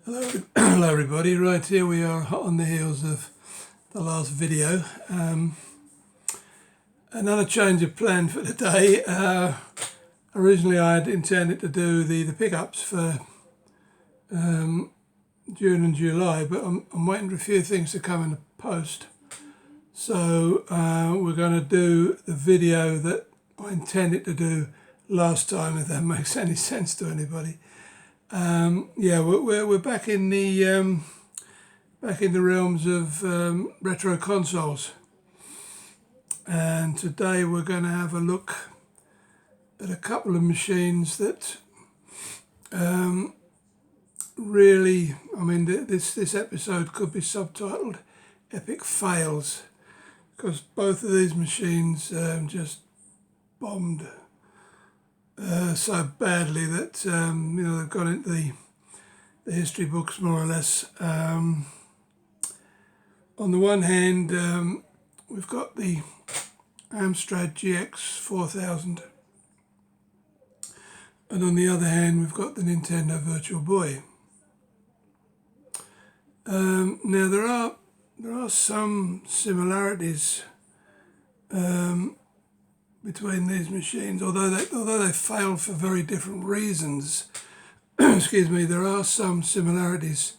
Hello, hello everybody. Right, here we are, hot on the heels of the last video. Another change of plan for the day. Originally I had intended to do the pickups for June and July, but I'm waiting for a few things to come in the post. So we're going to do the video that I intended to do last time, if that makes any sense to anybody. Yeah, we're back in the realms of retro consoles, and today we're going to have a look at a couple of machines that really, I mean, this episode could be subtitled "Epic Fails," because both of these machines just bombed so badly that they've gone into the history books more or less. On the one hand, we've got the Amstrad GX4000, and on the other hand, we've got the Nintendo Virtual Boy. Now there are some similarities between these machines, although they fail for very different reasons. Excuse me, there are some similarities.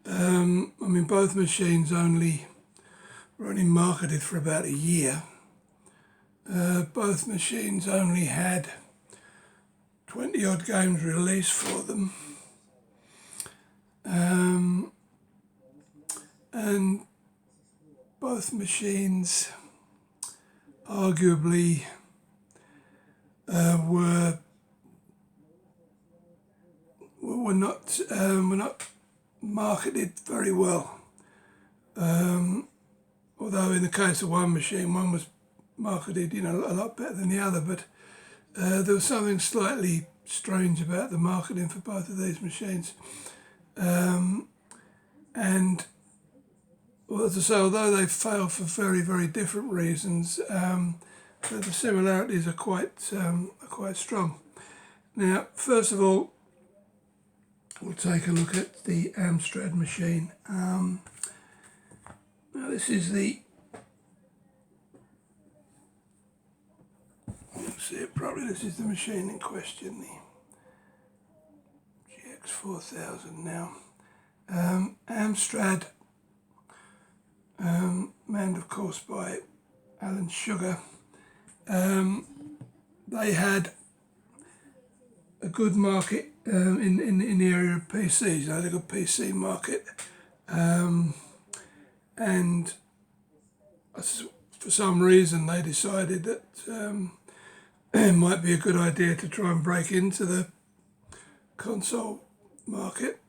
I mean, both machines were only marketed for about a year. Both machines only had 20 odd games released for them. And both machines arguably were not marketed very well. Although in the case of one machine, one was marketed, a lot better than the other, but there was something slightly strange about the marketing for both of these machines. And well, as I say, although they fail for very, very different reasons, the similarities are quite strong. Now, first of all, we'll take a look at the Amstrad machine. Now, this is the, you'll see it probably, this is the machine in question, the GX4000 now. Amstrad, manned of course by Alan Sugar. They had a good market in the area of PCs. They had a good PC market, and for some reason they decided that it might be a good idea to try and break into the console market,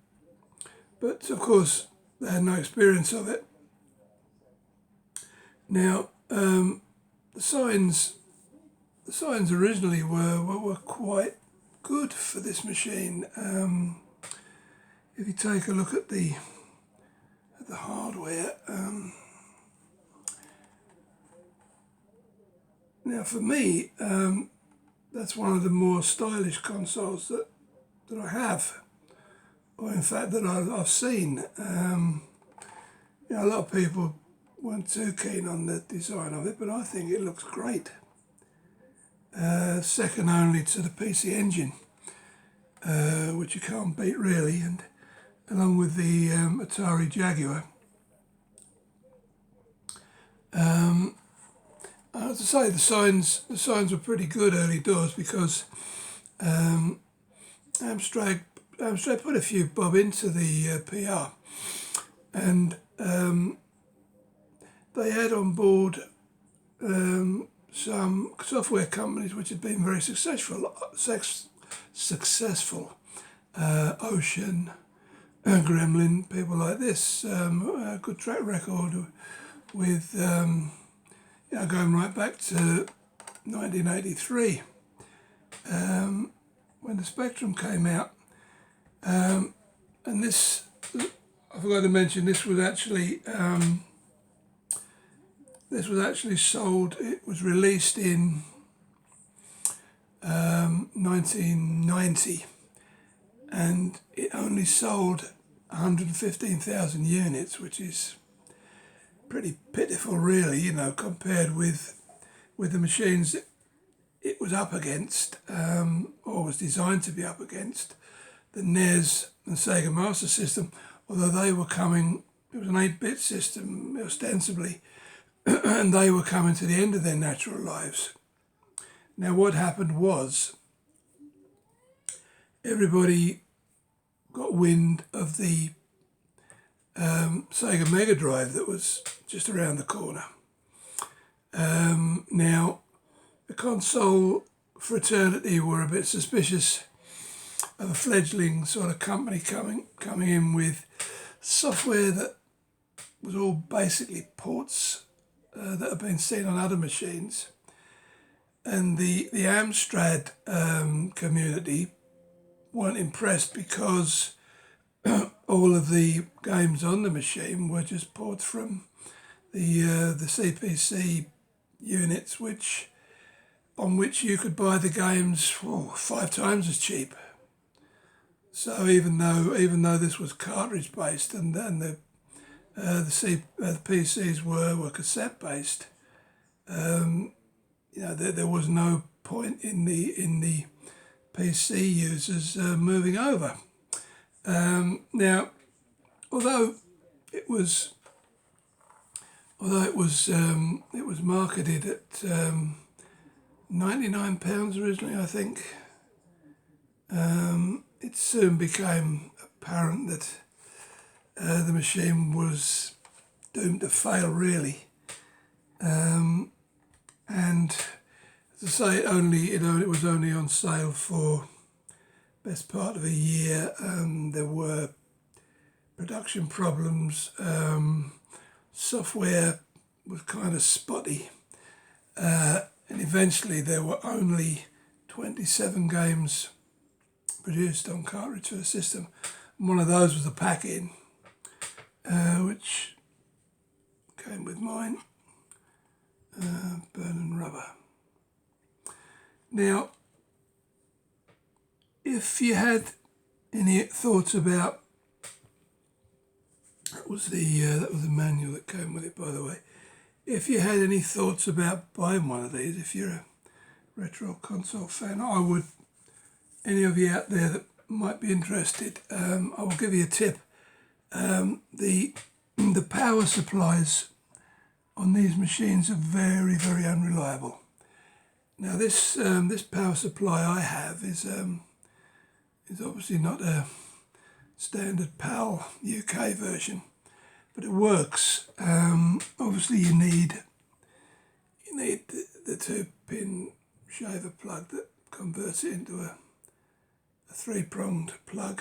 but of course they had no experience of it. Now, the signs originally were quite good for this machine. If you take a look at the hardware, now for me, that's one of the more stylish consoles that I have, or in fact that I've seen. A lot of people weren't too keen on the design of it, but I think it looks great. Second only to the PC Engine, which you can't beat really, and along with the Atari Jaguar. I have to say the signs were pretty good early doors, because Amstrad put a few bob into the PR, and they had on board some software companies which had been very successful. Ocean, Gremlin, people like this. A good track record with going right back to 1983 when the Spectrum came out. And this, I forgot to mention, this was actually sold. It was released in 1990, and it only sold 115,000 units, which is pretty pitiful really, you know, compared with the machines that it was up against, or was designed to be up against, the NES and Sega Master System, although they were coming, it was an 8-bit system ostensibly, and they were coming to the end of their natural lives. Now what happened was, everybody got wind of the Sega Mega Drive that was just around the corner. Now, the console fraternity were a bit suspicious of a fledgling sort of company coming in with software that was all basically ports that have been seen on other machines. And the Amstrad community weren't impressed because all of the games on the machine were just ports from the CPC units, on which you could buy the games 5 times as cheap. So even though this was cartridge based and the PCs were cassette based, you know, there was no point in the PC users moving over. Now, although it was marketed at £99 originally, I think, it soon became apparent that the machine was doomed to fail, really. And as I say, it was only on sale for best part of a year. There were production problems. Software was kind of spotty, and eventually there were only 27 games produced on cartridge for the system. And one of those was a pack-in, which came with mine, Burning Rubber. Now, if you had any thoughts about, that was the manual that came with it, by the way. If you had any thoughts about buying one of these, if you're a retro console fan, I would, any of you out there that might be interested, I will give you a tip. The power supplies on these machines are very, very unreliable. Now this power supply I have is obviously not a standard PAL UK version, but it works. Obviously you need the 2-pin shaver plug that converts it into a 3-pronged plug.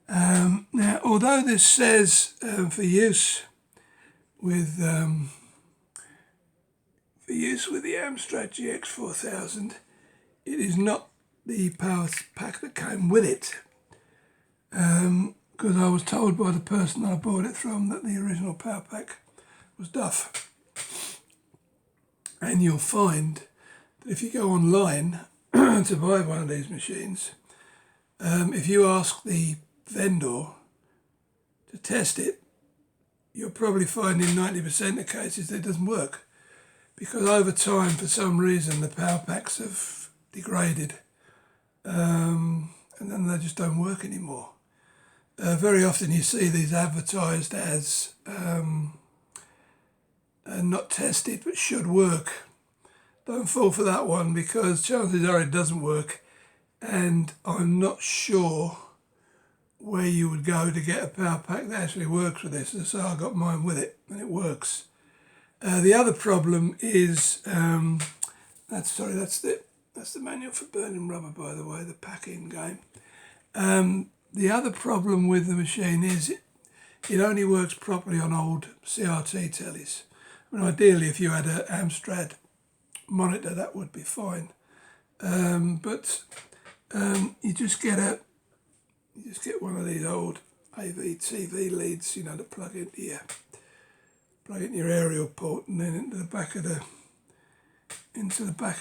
Now, although this says for use with the Amstrad GX4000, it is not the power pack that came with it. Because I was told by the person I bought it from that the original power pack was duff. And you'll find that if you go online to buy one of these machines, if you ask the vendor to test it, you'll probably find in 90% of cases that it doesn't work, because over time, for some reason, the power packs have degraded, and then they just don't work anymore. Very often you see these advertised as not tested but should work. Don't fall for that one, because chances are it doesn't work, and I'm not sure where you would go to get a power pack that actually works with this. So I got mine with it and it works. The other problem is that's the manual for Burning Rubber, by the way, the pack-in game. The other problem with the machine is it only works properly on old CRT tellies. I mean, ideally, if you had an Amstrad monitor, that would be fine. But you just get one of these old AV TV leads, you know, to plug into your aerial port, and then into the back of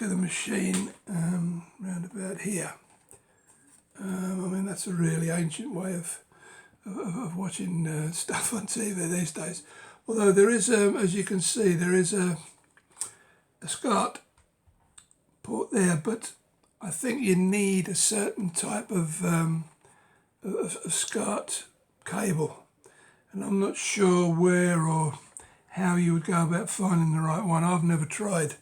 the machine, round about here. I mean, that's a really ancient way of of watching stuff on TV these days. Although there is, as you can see, there is a SCART port there, but I think you need a certain type of SCART cable, and I'm not sure where or how you would go about finding the right one. I've never tried.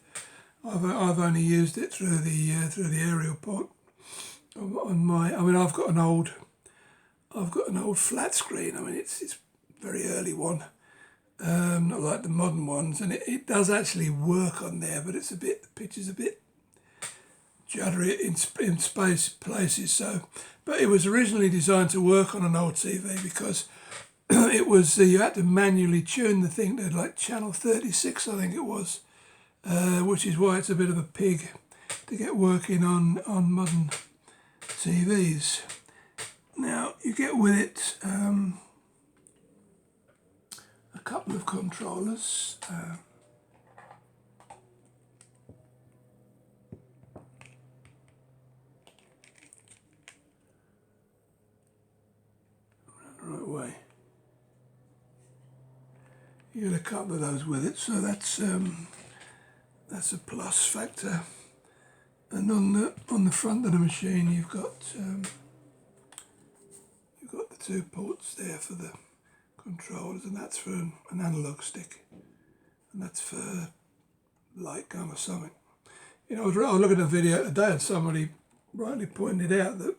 I've only used it through the aerial port on my. I mean, I've got an old flat screen. I mean, it's a very early one, not like the modern ones, and it does actually work on there, but it's the picture's a bit juddery in places. So, but it was originally designed to work on an old TV because it was you had to manually tune the thing to like channel 36, I think it was, which is why it's a bit of a pig to get working on modern TVs. Now you get with it a couple of controllers. Right way. You get a couple of those with it, so that's a plus factor. And on the front of the machine, you've got the 2 ports there for the controllers, and that's for an analog stick, and that's for light gun or something. You know, I was looking at a video today, and somebody rightly pointed out that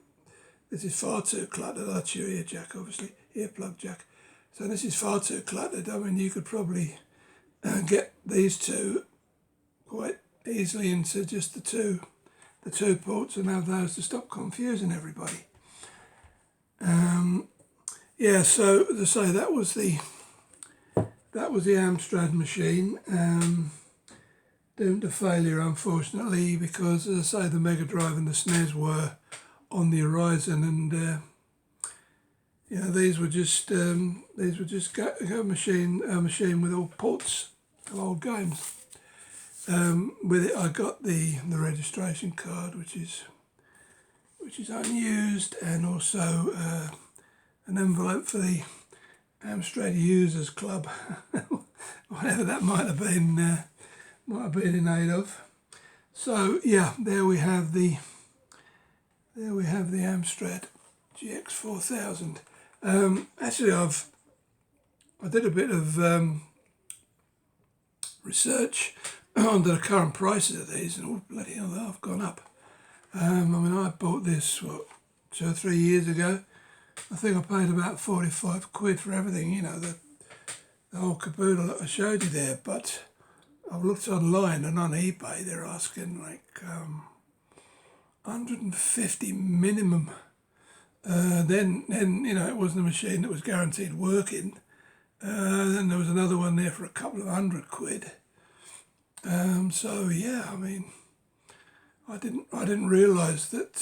this is far too cluttered. That's your ear jack, obviously, earplug jack. So this is far too cluttered. I mean, you could probably get these two quite easily into just the two ports and have those to stop confusing everybody. Yeah, so as I say, that was the Amstrad machine, doomed to failure, unfortunately, because, as I say, the Mega Drive and the SNES were on the horizon, and you know, these were just a machine with all ports of old games. With it, I got the registration card, which is unused, and also an envelope for the Amstrad Users Club, whatever that might have been in aid of. So yeah, there we have the Amstrad GX4000. Actually, I did a bit of research on the current prices of these, and oh bloody hell, they've gone up. I mean, I bought this 2 or 3 years ago. I think I paid about 45 quid for everything, you know, the whole caboodle that I showed you there. But I've looked online, and on eBay they're asking like 150 minimum. Then you know, it wasn't a machine that was guaranteed working. Then there was another one there for a couple of 100 quid. So yeah, I mean, I didn't realise that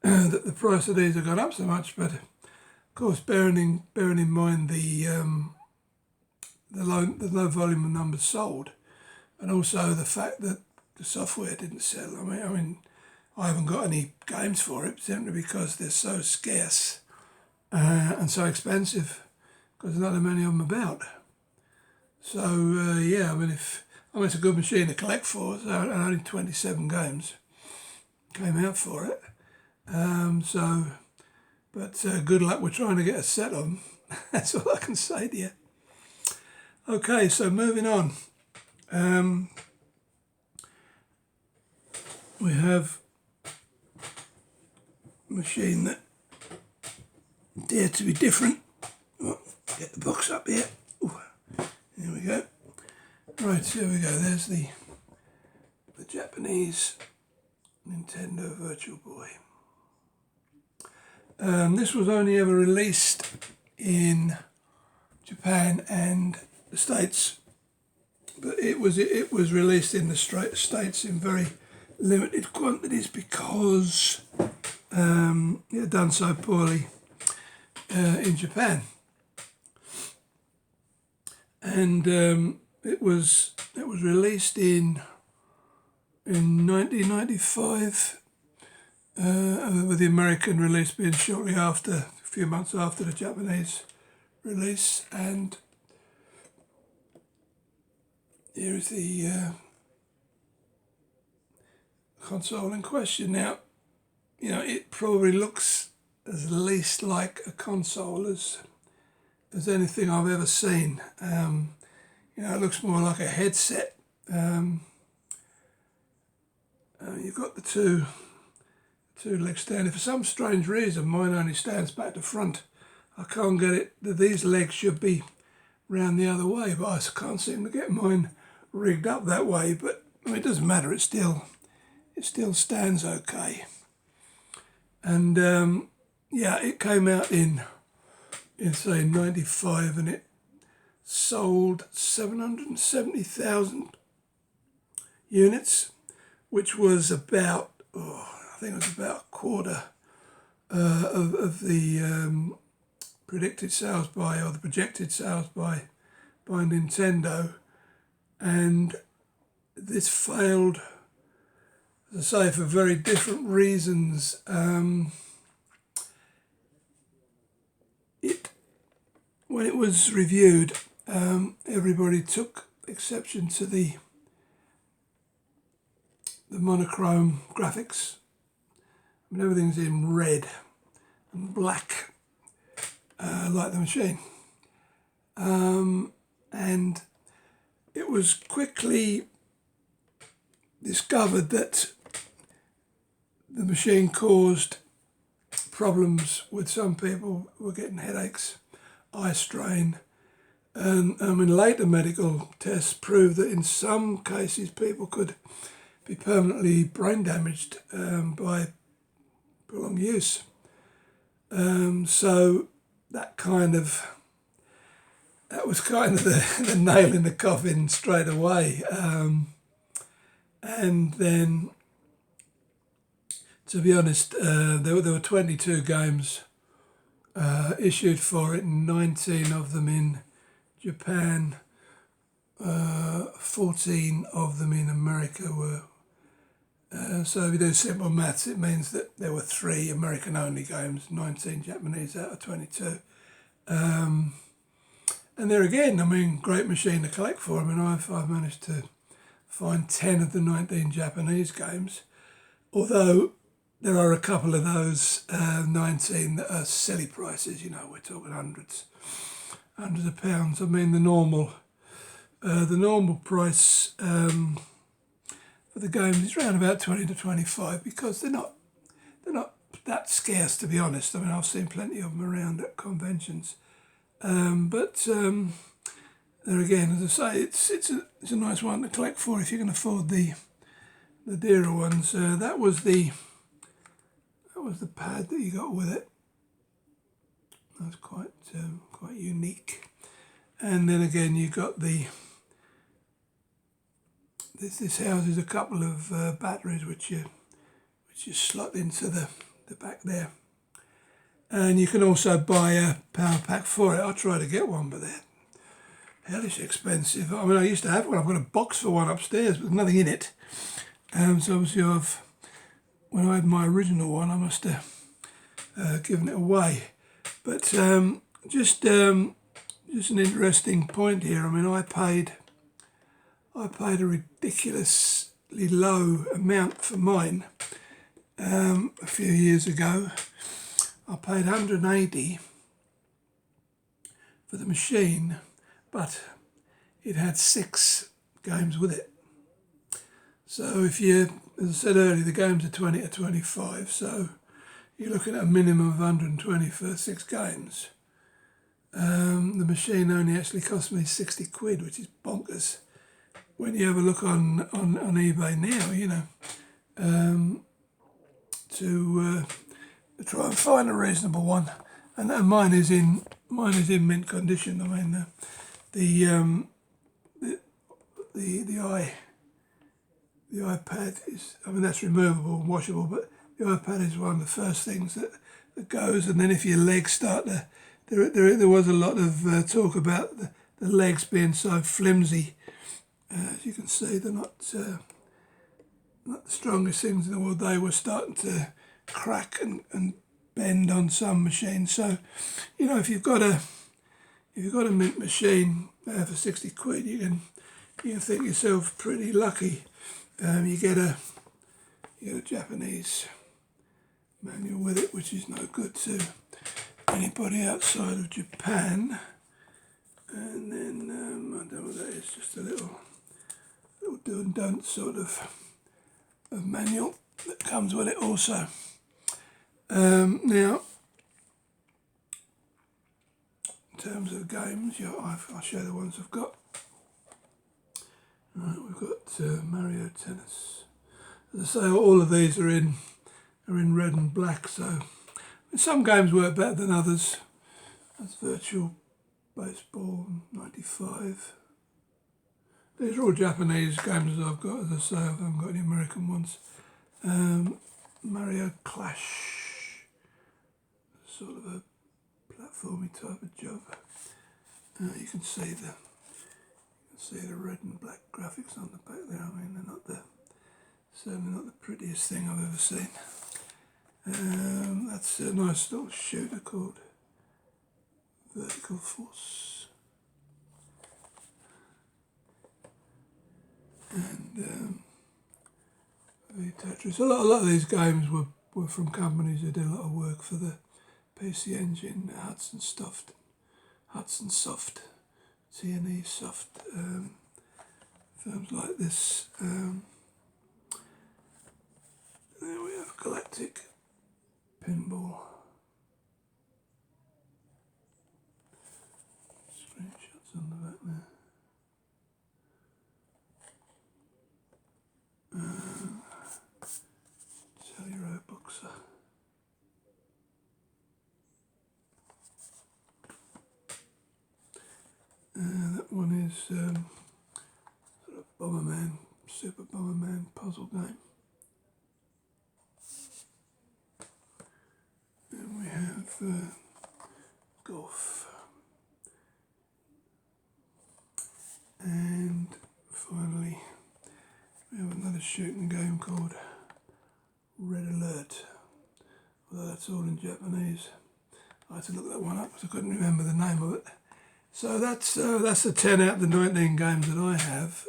that the price of these had gone up so much. But of course, bearing in mind the low volume of numbers sold, and also the fact that the software didn't sell. I mean, I haven't got any games for it simply because they're so scarce and so expensive, because there's not that many of them about. So yeah, I mean, it's a good machine to collect for. So only 27 games came out for it. But good luck with trying to get a set of them. That's all I can say to you. Okay, so moving on. We have a machine that dared to be different. Oh, get the box up here. Ooh, here we go. Right, here we go. There's the Japanese Nintendo Virtual Boy. This was only ever released in Japan and the States, but it was released in the States in very limited quantities because it had done so poorly in Japan, and it was released in 1995. With the American release being shortly after, few months after the Japanese release, and here is the console in question. Now, you know, it probably looks as least like a console as anything I've ever seen. You know, it looks more like a headset. You've got the two legs standing. For some strange reason, mine only stands back to front. I can't get it. These legs should be round the other way, but I can't seem to get mine rigged up that way. But I mean, it doesn't matter. It still stands okay. And yeah, it came out in say 95, and it sold 770,000 units, which was about, I think it was about a quarter of the predicted sales by, or the projected sales by Nintendo. And this failed, as I say, for very different reasons. When it was reviewed, everybody took exception to the monochrome graphics. I mean, everything's in red and black, like the machine. And it was quickly discovered that the machine caused problems with some people who were getting headaches, eye strain, and I mean, later medical tests proved that in some cases people could be permanently brain damaged by prolonged use. So that was kind of the nail in the coffin straight away. And then, to be honest, there were 22 games issued for it, 19 of them in Japan, 14 of them in America were. So if you do simple maths, it means that there were 3 American-only games, 19 Japanese out of 22. And there again, I mean, great machine to collect for. I mean, I've managed to find 10 of the 19 Japanese games, although there are a couple of those 19 that are silly prices. You know, we're talking hundreds of pounds. I mean, the normal price for the games is around about 20 to 25, because they're not that scarce, to be honest. I mean, I've seen plenty of them around at conventions. But there again, as I say, it's a nice one to collect for if you can afford the dearer ones. That was the pad that you got with it. That was quite unique. And then again, you got this houses a couple of batteries which you slot into the back there. And you can also buy a power pack for it. I tried to get one, but they're hellish expensive. I mean, I used to have one. I've got a box for one upstairs, but there's nothing in it. So obviously when I had my original one, I must have given it away. But just an interesting point here. I mean, I paid a ridiculously low amount for mine a few years ago. I paid 180 for the machine, but it had 6 games with it. So if you, as I said earlier, the games are 20 to 25, so you're looking at a minimum of 120 for 6 games. The machine only actually cost me 60 quid, which is bonkers when you have a look on eBay now, you know, to try and find a reasonable one. And mine is in mint condition. I mean, the iPad is, I mean, that's removable and washable, but the iPad is one of the first things that goes. And then if your legs start to, there was a lot of talk about the legs being so flimsy. As you can see, they're not the strongest things in the world. They were starting to crack and bend on some machines. So, you know, if you've got a mint machine for 60 quid, you can think yourself pretty lucky. You get a Japanese manual with it, which is no good to anybody outside of Japan. And then I don't know what that is, just a little do and don't sort of manual that comes with it also. Now, in terms of games, yeah, I'll show the ones I've got. Right, we've got Mario Tennis. As I say, all of these are in red and black, so some games work better than others. That's Virtual Baseball 95. These are all Japanese games that I've got, as I say. I haven't got any American ones. Mario Clash, sort of a platformy type of job. You can see the red and black graphics on the back there. I mean, they're certainly not the prettiest thing I've ever seen. That's a nice little shooter called Vertical Force. And Tetris. A lot of these games were from companies who did a lot of work for the PC Engine, Hudson Soft, T&E Soft, firms like this. There we have Galactic Pinball. Screenshots on the back there. Tellero Boxer. That one is sort of Bomberman, Super Bomberman puzzle game. And we have golf. And finally, we have another shooting game called Red Alert, although that's all in Japanese. I had to look that one up because I couldn't remember the name of it. So that's the 10 out of the 19 games that I have.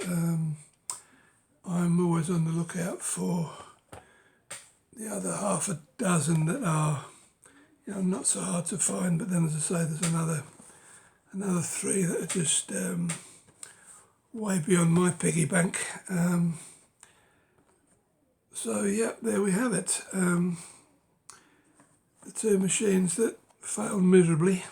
I'm always on the lookout for the other half a dozen that are, not so hard to find. But then, as I say, there's another 3 that are just way beyond my piggy bank. So yeah, there we have it. The 2 machines that failed miserably,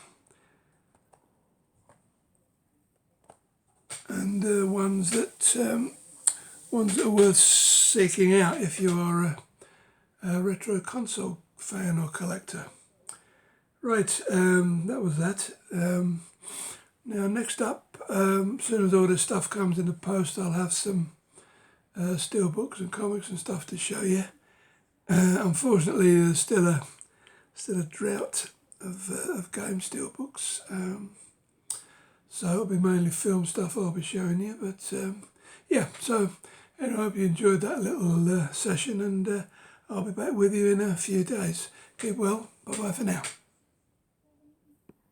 and ones that are worth seeking out if you are a retro console fan or collector. Right, that was that. Now next up, as soon as all this stuff comes in the post, I'll have some steelbooks and comics and stuff to show you. Unfortunately, there's still a drought of game steelbooks, so it'll be mainly film stuff I'll be showing you. But yeah, so anyway, I hope you enjoyed that little session, and I'll be back with you in a few days. Keep well. Bye bye for now.